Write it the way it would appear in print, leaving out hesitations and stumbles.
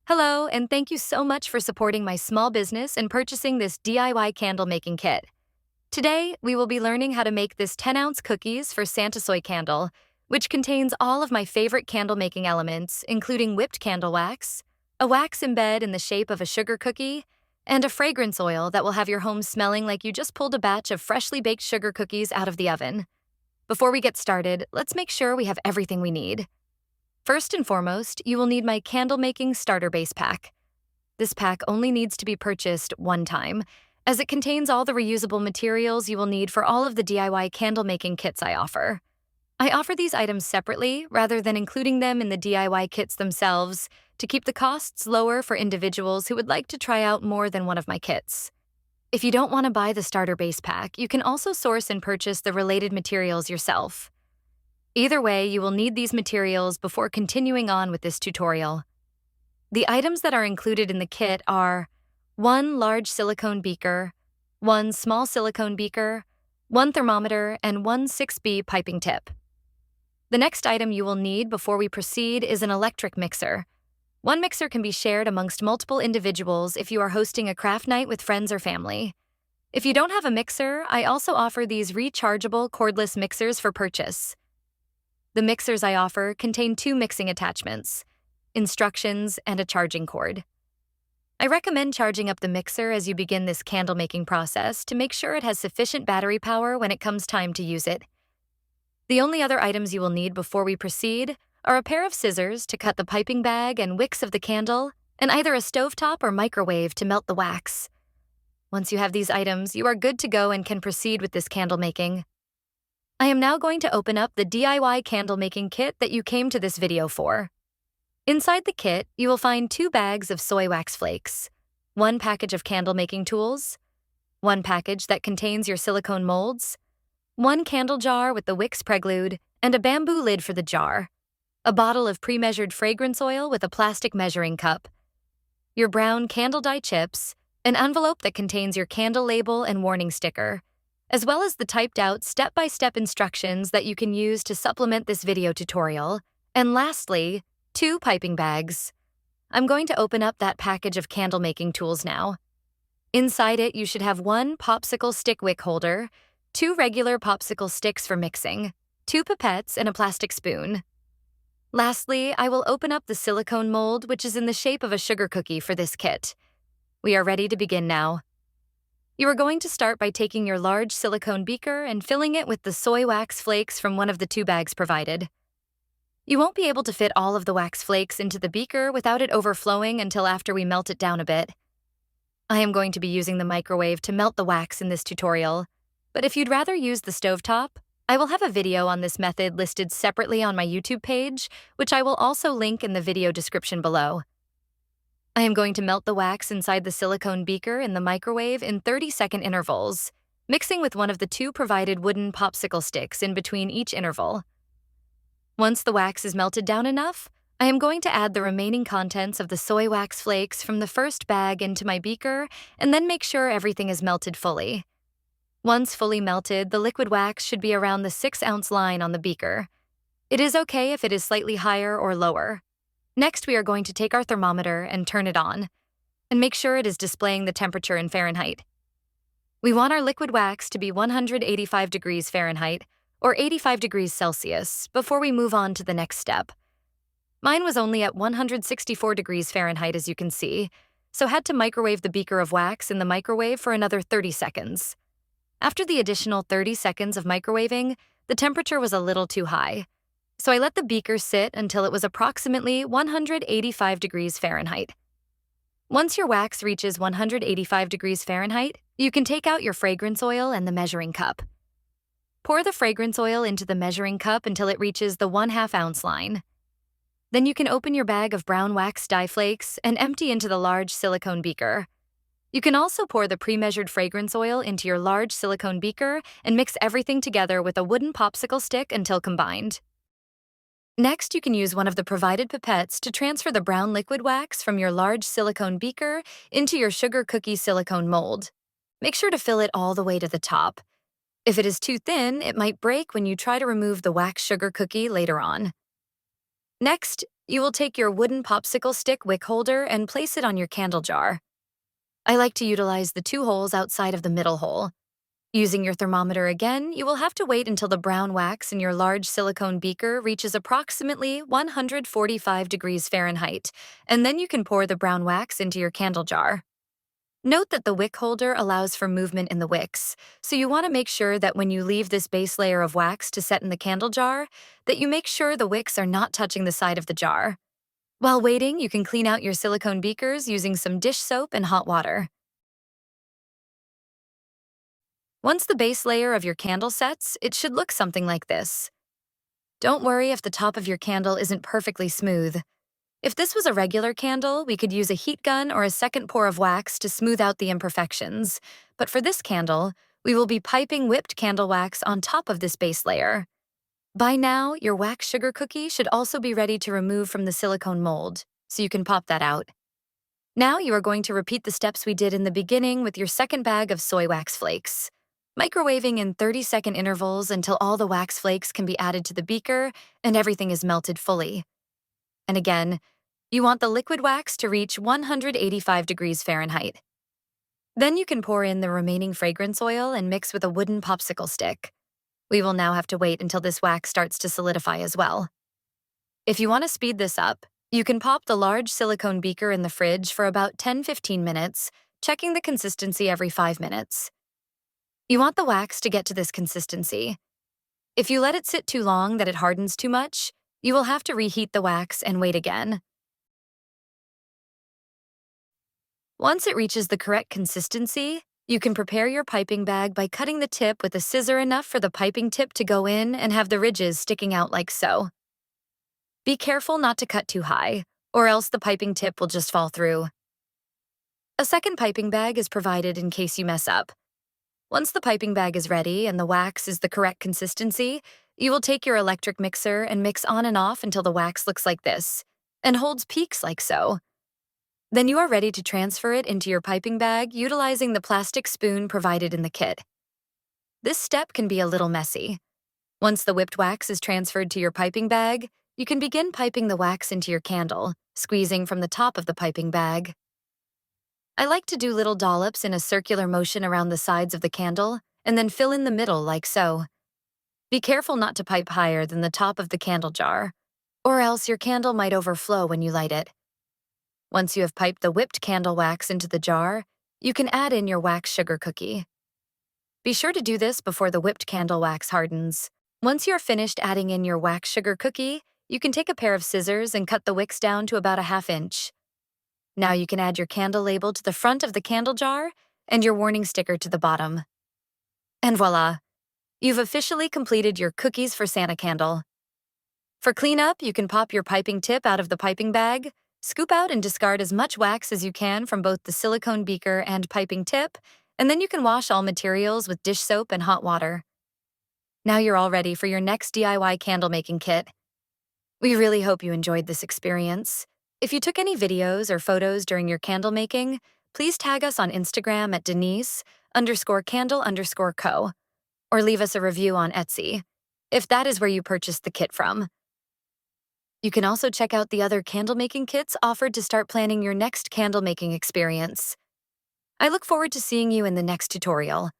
Hello, and thank you so much for supporting my small business and purchasing this DIY candle making kit. Today, we will be learning how to make this 10-ounce cookies for Santa Soy candle, which contains all of my favorite candle making elements, including whipped candle wax, a wax embed in the shape of a sugar cookie, and a fragrance oil that will have your home smelling like you just pulled a batch of freshly baked sugar cookies out of the oven. Before we get started, let's make sure we have everything we need. First and foremost, you will need my candle making starter base pack. This pack only needs to be purchased one time, as it contains all the reusable materials you will need for all of the DIY candle making kits I offer. I offer these items separately rather than including them in the DIY kits themselves to keep the costs lower for individuals who would like to try out more than one of my kits. If you don't want to buy the starter base pack, you can also source and purchase the related materials yourself. Either way, you will need these materials before continuing on with this tutorial. The items that are included in the kit are 1 large silicone beaker, 1 small silicone beaker, 1 thermometer, and 1 6B piping tip. The next item you will need before we proceed is an electric mixer. One mixer can be shared amongst multiple individuals if you are hosting a craft night with friends or family. If you don't have a mixer, I also offer these rechargeable cordless mixers for purchase. The mixers I offer contain 2 mixing attachments, instructions, and a charging cord. I recommend charging up the mixer as you begin this candle making process to make sure it has sufficient battery power when it comes time to use it. The only other items you will need before we proceed are a pair of scissors to cut the piping bag and wicks of the candle, and either a stovetop or microwave to melt the wax. Once you have these items, you are good to go and can proceed with this candle making. I am now going to open up the DIY candle making kit that you came to this video for. Inside the kit, you will find 2 bags of soy wax flakes, 1 package of candle making tools, 1 package that contains your silicone molds, 1 candle jar with the wicks preglued, and a bamboo lid for the jar, a bottle of pre-measured fragrance oil with a plastic measuring cup, your brown candle dye chips, an envelope that contains your candle label and warning sticker, as well as the typed-out step-by-step instructions that you can use to supplement this video tutorial, and lastly, 2 piping bags. I'm going to open up that package of candle-making tools now. Inside it, you should have 1 popsicle stick wick holder, 2 regular popsicle sticks for mixing, 2 pipettes, and a plastic spoon. Lastly, I will open up the silicone mold, which is in the shape of a sugar cookie for this kit. We are ready to begin now. You are going to start by taking your large silicone beaker and filling it with the soy wax flakes from one of the 2 bags provided. You won't be able to fit all of the wax flakes into the beaker without it overflowing until after we melt it down a bit. I am going to be using the microwave to melt the wax in this tutorial, but if you'd rather use the stovetop, I will have a video on this method listed separately on my YouTube page, which I will also link in the video description below. I am going to melt the wax inside the silicone beaker in the microwave in 30-second intervals, mixing with one of the 2 provided wooden popsicle sticks in between each interval. Once the wax is melted down enough, I am going to add the remaining contents of the soy wax flakes from the first bag into my beaker and then make sure everything is melted fully. Once fully melted, the liquid wax should be around the 6-ounce line on the beaker. It is okay if it is slightly higher or lower. Next, we are going to take our thermometer and turn it on, and make sure it is displaying the temperature in Fahrenheit. We want our liquid wax to be 185 degrees Fahrenheit, or 85 degrees Celsius, before we move on to the next step. Mine was only at 164 degrees Fahrenheit, as you can see, so had to microwave the beaker of wax in the microwave for another 30 seconds. After the additional 30 seconds of microwaving, the temperature was a little too high. So I let the beaker sit until it was approximately 185 degrees Fahrenheit. Once your wax reaches 185 degrees Fahrenheit, you can take out your fragrance oil and the measuring cup. Pour the fragrance oil into the measuring cup until it reaches the 1/2 ounce line. Then you can open your bag of brown wax dye flakes and empty into the large silicone beaker. You can also pour the pre-measured fragrance oil into your large silicone beaker and mix everything together with a wooden popsicle stick until combined. Next, you can use one of the provided pipettes to transfer the brown liquid wax from your large silicone beaker into your sugar cookie silicone mold. Make sure to fill it all the way to the top. If it is too thin, it might break when you try to remove the wax sugar cookie later on. Next, you will take your wooden popsicle stick wick holder and place it on your candle jar. I like to utilize the two holes outside of the middle hole. Using your thermometer again, you will have to wait until the brown wax in your large silicone beaker reaches approximately 145 degrees Fahrenheit, and then you can pour the brown wax into your candle jar. Note that the wick holder allows for movement in the wicks, so you want to make sure that when you leave this base layer of wax to set in the candle jar, that you make sure the wicks are not touching the side of the jar. While waiting, you can clean out your silicone beakers using some dish soap and hot water. Once the base layer of your candle sets, it should look something like this. Don't worry if the top of your candle isn't perfectly smooth. If this was a regular candle, we could use a heat gun or a second pour of wax to smooth out the imperfections. But for this candle, we will be piping whipped candle wax on top of this base layer. By now, your wax sugar cookie should also be ready to remove from the silicone mold, so you can pop that out. Now you are going to repeat the steps we did in the beginning with your second bag of soy wax flakes. Microwaving in 30-second intervals until all the wax flakes can be added to the beaker and everything is melted fully. And again, you want the liquid wax to reach 185 degrees Fahrenheit. Then you can pour in the remaining fragrance oil and mix with a wooden popsicle stick. We will now have to wait until this wax starts to solidify as well. If you want to speed this up, you can pop the large silicone beaker in the fridge for about 10-15 minutes, checking the consistency every 5 minutes. You want the wax to get to this consistency. If you let it sit too long that it hardens too much, you will have to reheat the wax and wait again. Once it reaches the correct consistency, you can prepare your piping bag by cutting the tip with a scissor enough for the piping tip to go in and have the ridges sticking out like so. Be careful not to cut too high, or else the piping tip will just fall through. A second piping bag is provided in case you mess up. Once the piping bag is ready and the wax is the correct consistency, you will take your electric mixer and mix on and off until the wax looks like this, and holds peaks like so. Then you are ready to transfer it into your piping bag utilizing the plastic spoon provided in the kit. This step can be a little messy. Once the whipped wax is transferred to your piping bag, you can begin piping the wax into your candle, squeezing from the top of the piping bag. I like to do little dollops in a circular motion around the sides of the candle, and then fill in the middle like so. Be careful not to pipe higher than the top of the candle jar, or else your candle might overflow when you light it. Once you have piped the whipped candle wax into the jar, you can add in your wax sugar cookie. Be sure to do this before the whipped candle wax hardens. Once you're finished adding in your wax sugar cookie, you can take a pair of scissors and cut the wicks down to about a ½ inch. Now you can add your candle label to the front of the candle jar and your warning sticker to the bottom. And voila! You've officially completed your Cookies for Santa candle. For cleanup, you can pop your piping tip out of the piping bag, scoop out and discard as much wax as you can from both the silicone beaker and piping tip, and then you can wash all materials with dish soap and hot water. Now you're all ready for your next DIY candle making kit. We really hope you enjoyed this experience. If you took any videos or photos during your candle making, please tag us on Instagram at Denise_candle_co, or leave us a review on Etsy, if that is where you purchased the kit from. You can also check out the other candle making kits offered to start planning your next candle making experience. I look forward to seeing you in the next tutorial.